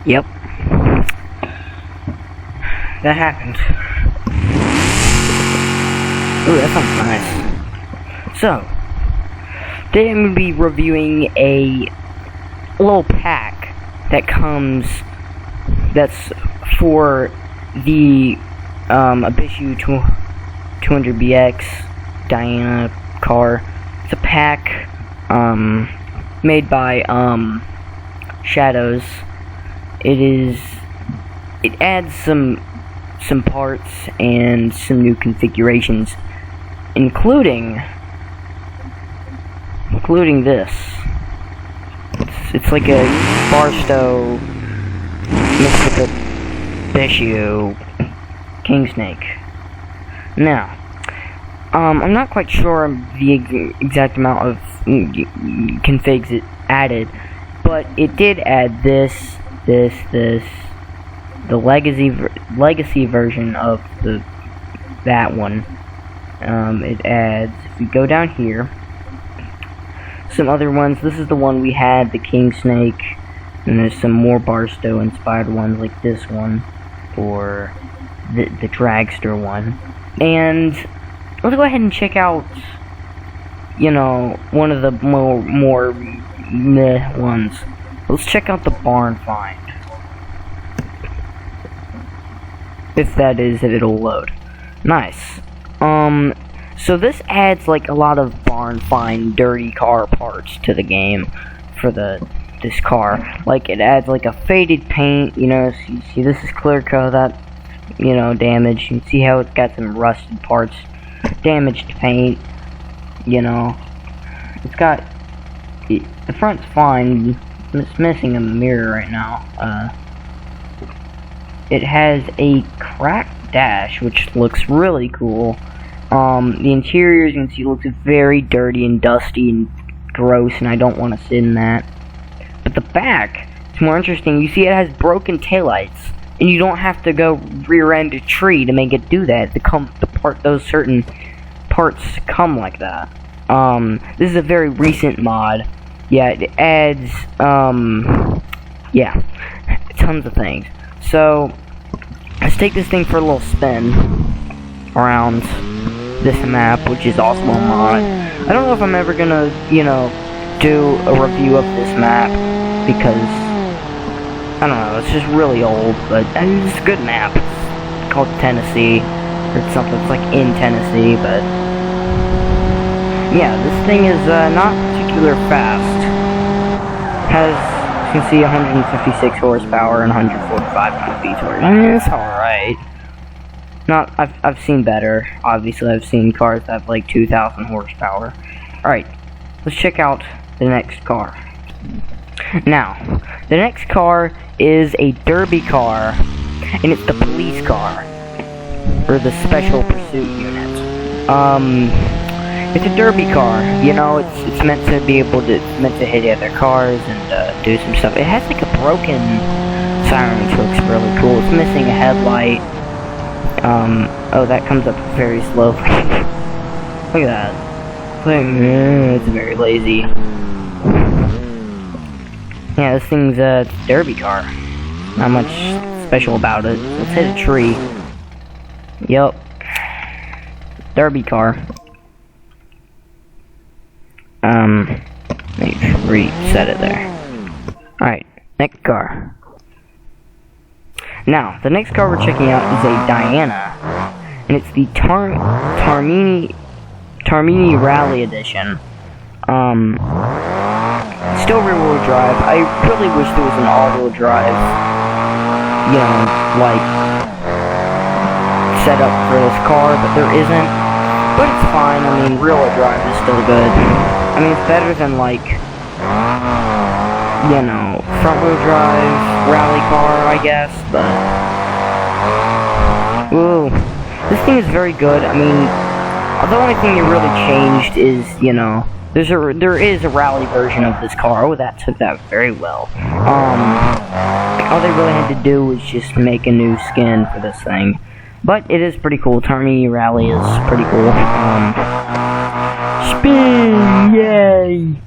Yep. That happened. Ooh, that sounds nice. So, today I'm going to be reviewing a little pack that comes, that's for the ibishu 200BX Diana car. It's a pack made by Shadows. It adds some parts and some new configurations, including this. It's like a Barstow mixed with a ibishu king snake. Now, I'm not quite sure the exact amount of configs it added, but it did add this, the legacy version of that one. It adds, if we go down here, some other ones. This is the one we had, the king snake, and there's some more Barstow inspired ones like this one, or the dragster one. And let's go ahead and check out, you know, one of the more meh ones. Let's check out the barn find. If that is, it'll load. Nice. So this adds like a lot of barn find dirty car parts to the game for this car. Like it adds like a faded paint, you know, so you see this is clear coat, that, you know, damage. You can see how it's got some rusted parts, damaged paint, you know. It's got, the front's fine, it's missing a mirror right now. It has a cracked dash, which looks really cool. The interior, as you can see, looks very dirty and dusty and gross, and I don't want to sit in that. But the back, it's more interesting. You see it has broken taillights, and you don't have to go rear-end a tree to make it do that. Those certain parts come like that. This is a very recent mod. Yeah, it adds, yeah, tons of things. So, let's take this thing for a little spin around this map, which is also a mod. I don't know if I'm ever gonna, you know, do a review of this map, because, I don't know, it's just really old, but it's a good map. It's called Tennessee, or something. It's like in Tennessee, but yeah, this thing is not particularly fast. Has, you can see, 156 horsepower and 145 pound-feet torque. I mean, it's alright. Not, I've seen better. Obviously, I've seen cars that have like 2,000 horsepower. Alright, let's check out the next car. Now, the next car is a derby car, and it's the police car, or the special pursuit unit. It's a derby car, you know, it's meant to be able to, meant to hit other cars and do some stuff. It has like a broken siren, which looks really cool. It's missing a headlight. Oh, that comes up very slowly. Look at that. It's very lazy. Yeah, this thing's a derby car. Not much special about it. Let's hit a tree. Yup. Derby car. Let me reset it there. Alright, next car. Now, the next car we're checking out is a Diana, and it's the Tarmini Rally Edition. Still rear-wheel drive. I really wish there was an all-wheel drive, you know, like, set up for this car, but there isn't. But it's fine. I mean, rear-wheel drive is still good. I mean, it's better than, like, you know, front-wheel drive rally car, I guess, but ooh, this thing is very good. I mean, the only thing that really changed is, you know, there is a rally version of this car. Oh, that took that very well. All they really had to do was just make a new skin for this thing, but it is pretty cool. Tarmini Rally is pretty cool. Spin, yay!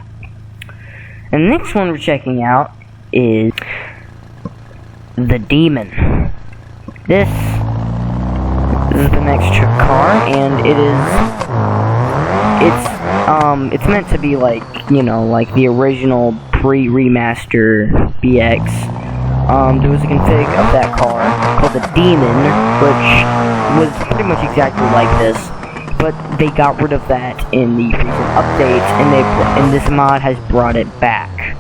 And the next one we're checking out is the Demon. This is the next car, and it's meant to be like, you know, like the original pre-remaster BX. There was a config of that car called the Demon, which was pretty much exactly like this, but they got rid of that in the recent update, and this mod has brought it back.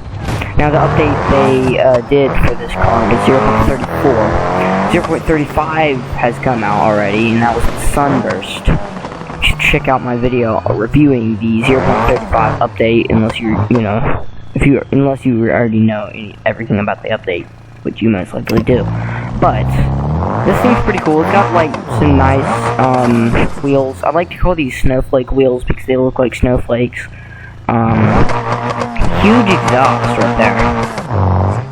Now the update they did for this car was 0.34. 0.35 has come out already, and that was Sunburst. You should check out my video reviewing the 0.35 update, unless you already know everything about the update, which you most likely do. But this thing's pretty cool. It's got like some nice wheels. I like to call these snowflake wheels because they look like snowflakes. Huge exhaust right there.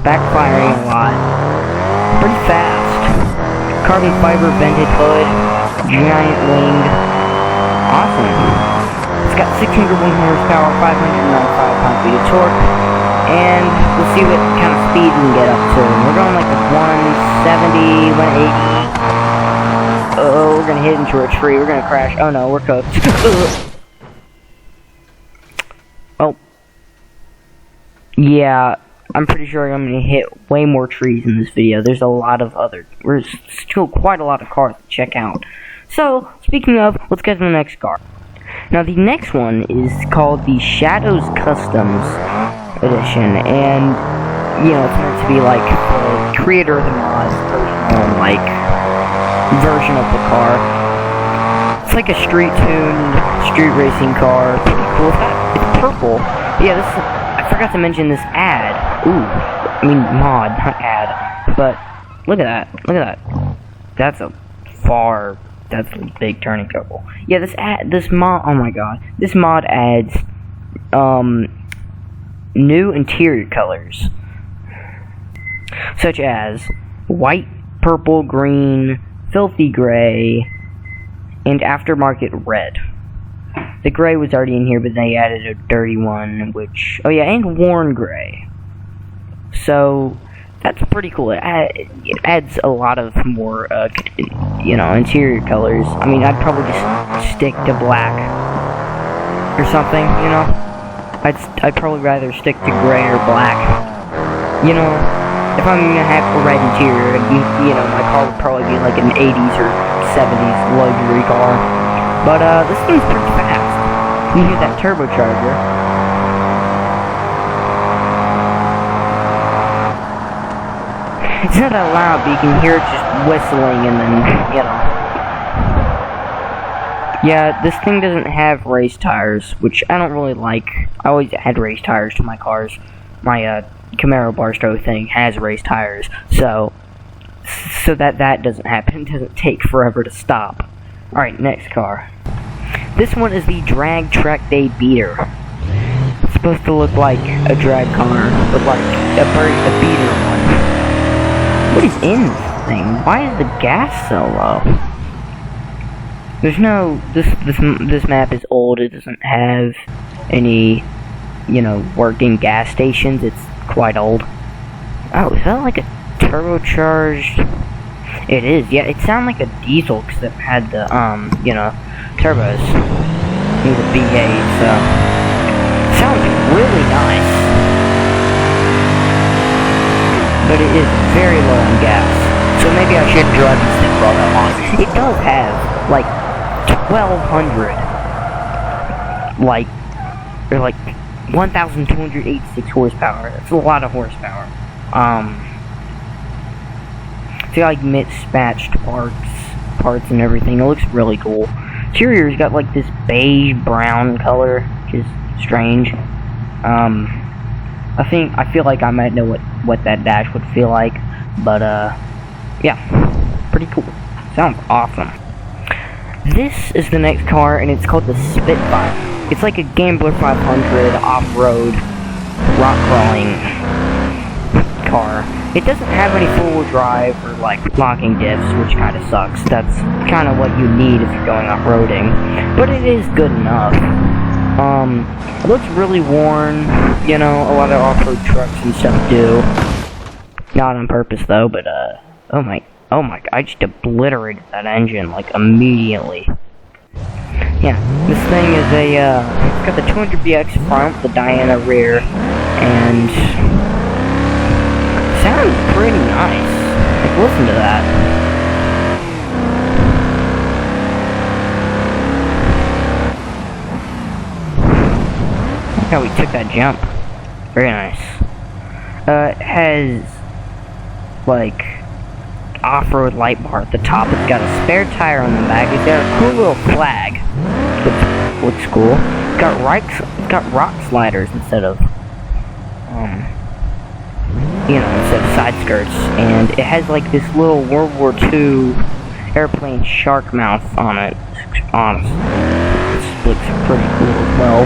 Backfiring a lot. Pretty fast. Carbon fiber vented hood. Giant wing. Awesome. It's got 601 horsepower, 595 pound-feet of torque. And we'll see what kind of speed we can get up to. We're going like a 170, 180. Oh, we're gonna hit into a tree. We're gonna crash. Oh no, we're cooked. Oh. Yeah, I'm pretty sure I'm gonna hit way more trees in this video. There's still quite a lot of cars to check out. So, speaking of, let's get to the next car. Now, the next one is called the Shadows Customs Edition, and, you know, it's meant to be like the creator of the mod, personal, like, version of the car. It's like a street-tuned, street racing car. Pretty cool. It's purple. Yeah, I forgot to mention this ad. Ooh, I mean mod, not ad. But look at that. Look at that. That's a big turning circle. Yeah, this mod. Oh my god, this mod adds new interior colors, such as white, purple, green, filthy gray, and aftermarket red. The gray was already in here, but they added a dirty one, which... Oh yeah, and worn gray. So, that's pretty cool. It adds a lot of more, you know, interior colors. I mean, I'd probably just stick to black or something, you know? I'd probably rather stick to gray or black. You know, if I'm gonna have a red interior, you know, my car would probably be like an 80s or 70s luxury car. But, this thing's pretty fast. You hear that turbocharger. It's not that loud, but you can hear it just whistling and then, you know. Yeah, this thing doesn't have race tires, which I don't really like. I always had race tires to my cars. My, Camaro Barstow thing has race tires, so that doesn't happen. It doesn't take forever to stop. Alright, next car. This one is the Drag Track Day Beater. It's supposed to look like a drag car, but like a beater one. What is in this thing? Why is the gas so low? There's no... This map is old. It doesn't have any, you know, working gas stations. It's quite old. Oh, is that like a turbocharged... It is, yeah. It sounded like a diesel because it had the, you know, turbos. It was a V8, so... Sounds really nice. But it is very low on gas. So maybe I shouldn't drive this thing for all that long. It does have, like, 1,200. Like, 1,286 horsepower. That's a lot of horsepower. It's got like mismatched parts and everything. It looks really cool. Interior's got like this beige brown color, which is strange. I feel like I might know what that dash would feel like, but yeah, pretty cool. Sounds awesome. This is the next car, and it's called the Spitfire. It's like a Gambler 500 off-road rock crawling car. It doesn't have any four-wheel drive or like locking diffs, which kind of sucks. That's kind of what you need if you're going off-roading, but it is good enough. It looks really worn, you know, a lot of off-road trucks and stuff do. Not on purpose though, but oh my, I just obliterated that engine like immediately. Yeah, this thing is it's got the 200BX front, the Diana rear, and sounds pretty nice. Like, listen to that. Look how we took that jump. Very nice. It has, like, off-road light bar at the top. It's got a spare tire on the back. It's got a cool little flag, which looks cool. It's got rock sliders instead of, instead of side skirts. And it has, like, this little World War II airplane shark mouth on it. Honestly, this looks pretty cool as well.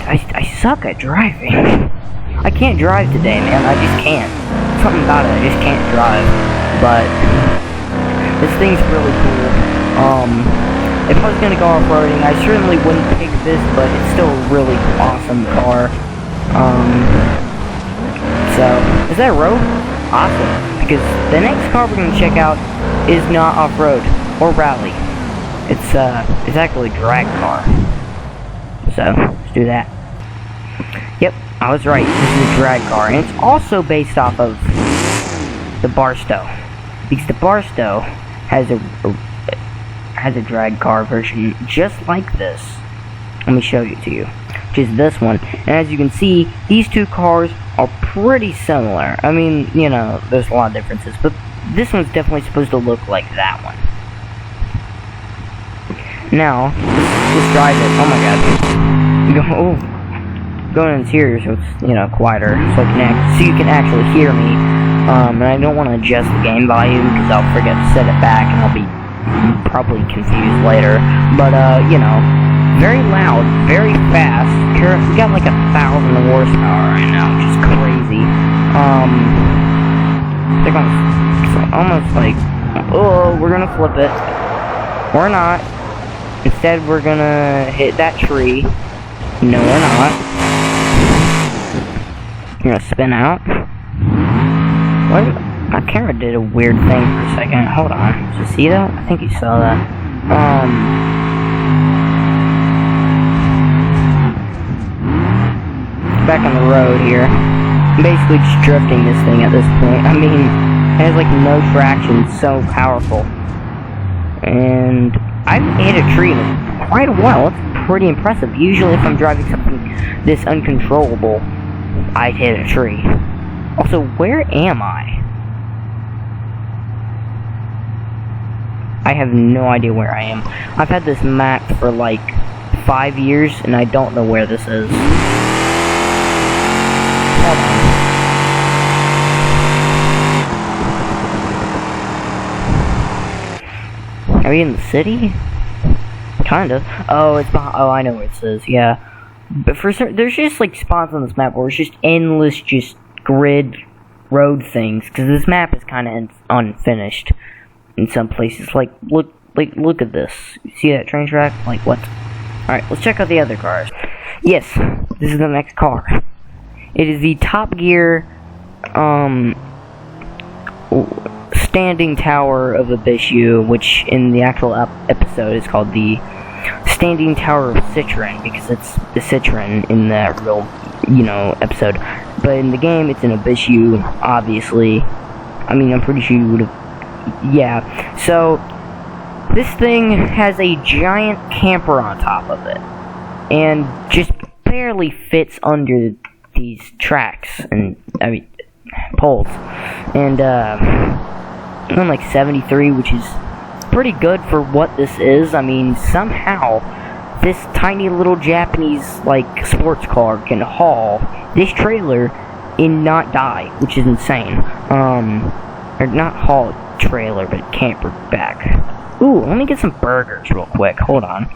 I suck at driving. I can't drive today, man. I just can't. Something about it, I just can't drive. But this thing's really cool. If I was gonna go off-roading, I certainly wouldn't pick this, but it's still a really awesome car. So is that a road? Awesome. Because the next car we're gonna check out is not off-road or rally. It's actually a drag car. So let's do that. Yep, I was right. This is a drag car, and it's also based off of the Barstow, because the Barstow has a drag car version just like this. Let me show it to you, which is this one. And as you can see, these two cars are pretty similar. I mean, there's a lot of differences, but this one's definitely supposed to look like that one. Now, let's drive it. Oh my god. Going interior, so it's, quieter, so you can actually hear me. And I don't want to adjust the game volume, because I'll forget to set it back, and I'll be probably confused later. But, very loud, very fast. We got like 1,000 horsepower right now, which is crazy. They're almost like, oh, we're gonna flip it. Or not. Instead, we're gonna hit that tree. No, we're not. We're gonna spin out. What? My camera did a weird thing for a second. Hold on. Did you see that? I think you saw that. Back on the road here. I'm basically just drifting this thing at this point. I mean, it has like no traction. It's so powerful. And I've hit a tree in quite a while. It's pretty impressive. Usually if I'm driving something this uncontrollable, I'd hit a tree. Also, where am I? I have no idea where I am. I've had this map for like 5 years, and I don't know where this is. Hold on. Are we in the city? Kind of. Oh, it's behind. Oh, I know where it is. Yeah. But for certain, there's just like spots on this map where it's just endless, just grid road things. Because this map is kind of unfinished in some places. Like, look at this. You see that train track? Like, what? All right, let's check out the other cars. Yes, this is the next car. It is the Top Gear, standing tower of Ibishu, which in the actual episode is called the Standing Tower of Citroen, because it's the Citroen in the real, episode. But in the game, it's an Ibishu, obviously. I mean, I'm pretty sure you would have... Yeah. So, this thing has a giant camper on top of it. And just barely fits under these tracks. And, poles. And, I'm like 73, which is pretty good for what this is. I mean, somehow this tiny little Japanese like sports car can haul this trailer and not die, which is insane. Or not haul trailer, but camper back. Ooh, let me get some burgers real quick. Hold on.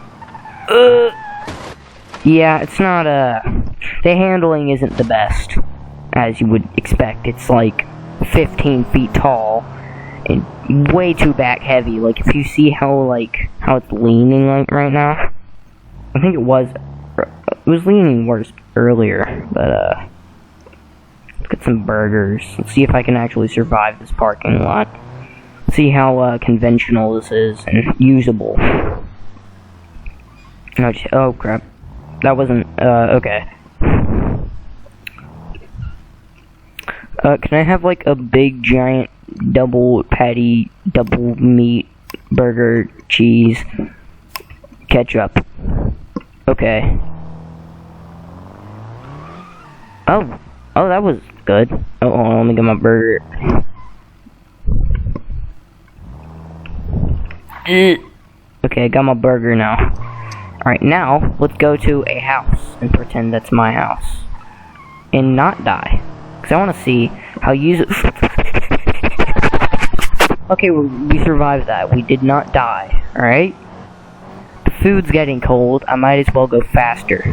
Yeah, it's not the handling isn't the best, as you would expect. It's like 15 feet tall and way too back heavy. Like, if you see how it's leaning like right now, I think it was leaning worse earlier, but Get some burgers. Let's see if I can actually survive this parking lot. See how conventional this is and usable. Oh crap. That wasn't, okay. Can I have like a big giant double patty, double meat, burger, cheese, ketchup? Okay. Oh, that was good. Oh, hold on, let me get my burger. Okay, I got my burger now. Alright, now, let's go to a house and pretend that's my house. And not die. Because I want to see how Okay, we survived that. We did not die, alright? The food's getting cold. I might as well go faster.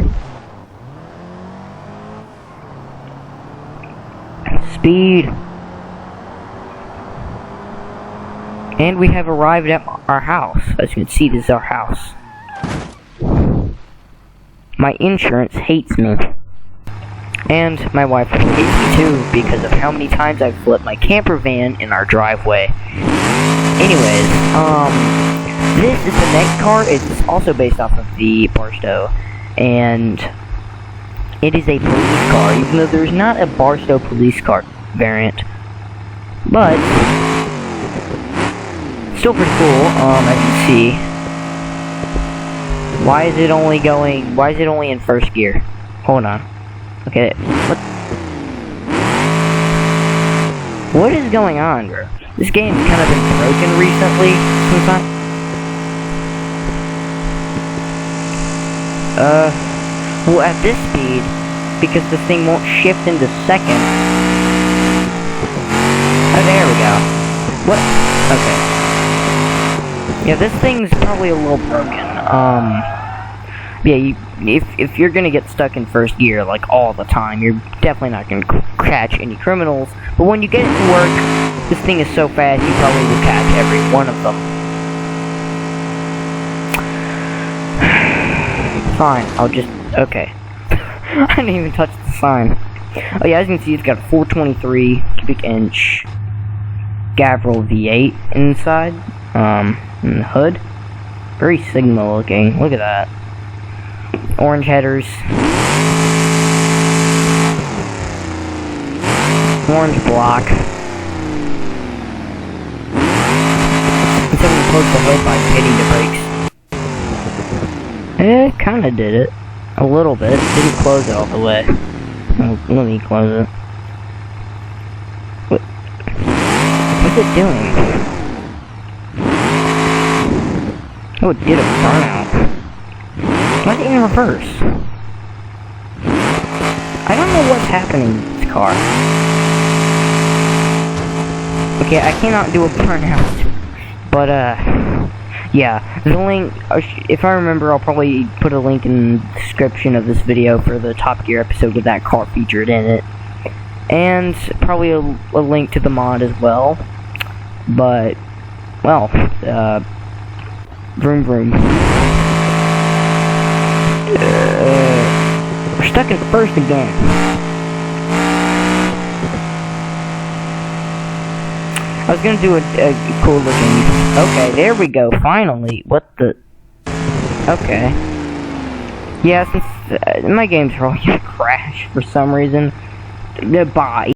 Speed. And we have arrived at our house. As you can see, this is our house. My insurance hates me. And my wife hates me too because of how many times I've flipped my camper van in our driveway. Anyways, this is the next car. It's also based off of the Barstow. And it is a police car, even though there's not a Barstow police car variant. But still pretty cool, as you can see. Why is it only in first gear? Hold on. Okay, what is going on, bro? This game's kind of been broken recently, sometimes. Well, at this speed, because this thing won't shift into second. Oh, there we go. What? Okay. Yeah, this thing's probably a little broken. Yeah, if you're gonna get stuck in first gear, like, all the time, you're definitely not gonna catch any criminals. But when you get it to work, this thing is so fast, you probably will catch every one of them. Fine, I'll just... Okay. I didn't even touch the sign. Oh yeah, as you can see, it's got a 423 cubic inch Gavril V8 inside, in the hood. Very Sigma looking. Look at that. Orange headers. Orange block. Instead of close the hood by hitting the brakes. It kinda did it. A little bit. Didn't close it all the way. Let me close it. What's it doing? Oh, it did a burnout. Why is it in reverse? I don't know what's happening with this car. Okay, I cannot do a burnout. But, yeah. The link, if I remember, I'll probably put a link in the description of this video for the Top Gear episode with that car featured in it. And probably a link to the mod as well. But, well, vroom vroom. We're stuck in first again. I was gonna do a cool looking... Okay, there we go, finally. What the... Okay. Yeah, since my games are all gonna crash for some reason. Bye.